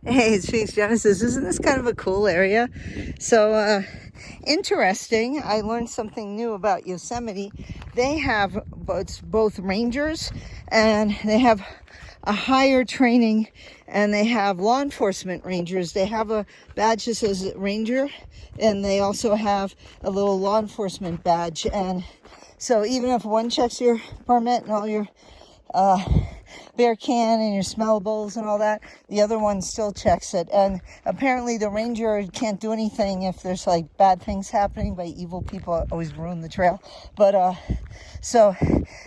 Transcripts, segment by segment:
Hey, it's Phoenix Genesis. Isn't this kind of a cool area? So, interesting. I learned something new about Yosemite. They have both rangers and they have a higher training, and they have law enforcement rangers. They have a badge that says ranger, and they also have a little law enforcement badge. And so even if one checks your permit and all your bear can and your smellables and all that, the other one still checks it. And apparently the ranger can't do anything if there's like bad things happening by evil people. Always ruin the trail, but so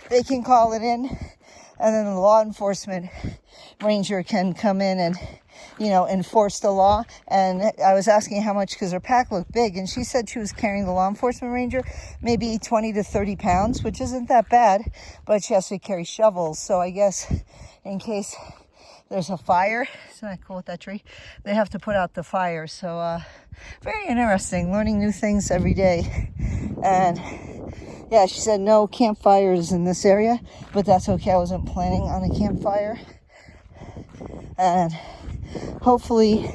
they can call it in, and then the law enforcement ranger can come in and enforce the law. And I was asking how much, because her pack looked big, and she said she was carrying the law enforcement ranger maybe 20 to 30 pounds, which isn't that bad, but she has to carry shovels. So I guess in case there's a fire, isn't that cool with that tree? They have to put out the fire. So very interesting, learning new things every day. And yeah, she said no campfires in this area, but that's okay. I wasn't planning on a campfire. And hopefully,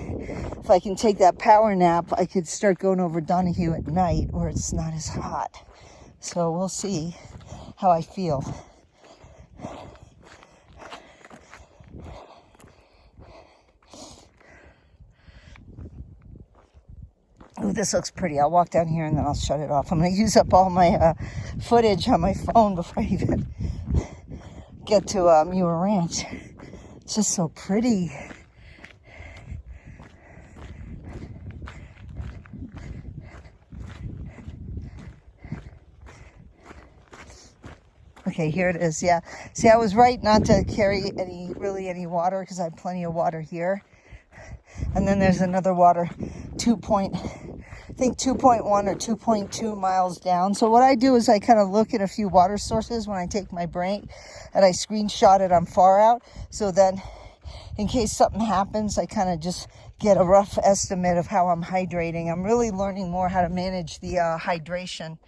if I can take that power nap, I could start going over Donahue at night where it's not as hot. So we'll see how I feel. Oh, this looks pretty. I'll walk down here and then I'll shut it off. I'm going to use up all my footage on my phone before I even get to Muir Ranch. It's just so pretty. Okay, here it is. Yeah. See, I was right not to carry any water, because I have plenty of water here. And then there's another water 2.1 or 2.2 miles down. So what I do is I kind of look at a few water sources when I take my break, and I screenshot it on far out. So then in case something happens, I kind of just get a rough estimate of how I'm hydrating. I'm really learning more how to manage the hydration.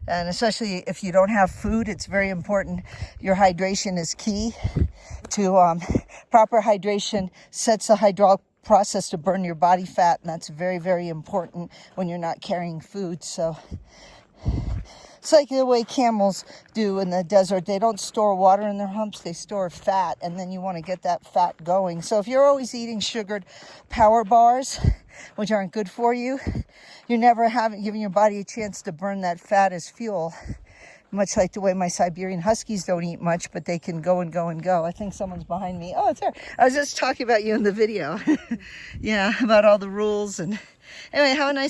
And especially if you don't have food, it's very important. Your hydration is key to proper hydration sets the hydraulic process to burn your body fat, and that's very, very important when you're not carrying food. So it's like the way camels do in the desert. They don't store water in their humps, they store fat, and then you want to get that fat going. So if you're always eating sugared power bars, which aren't good for you, you're never giving your body a chance to burn that fat as fuel. Much like the way my Siberian Huskies don't eat much, but they can go and go and go. I think someone's behind me. Oh, it's her. I was just talking about you in the video. Yeah, about all the rules. And anyway, have a nice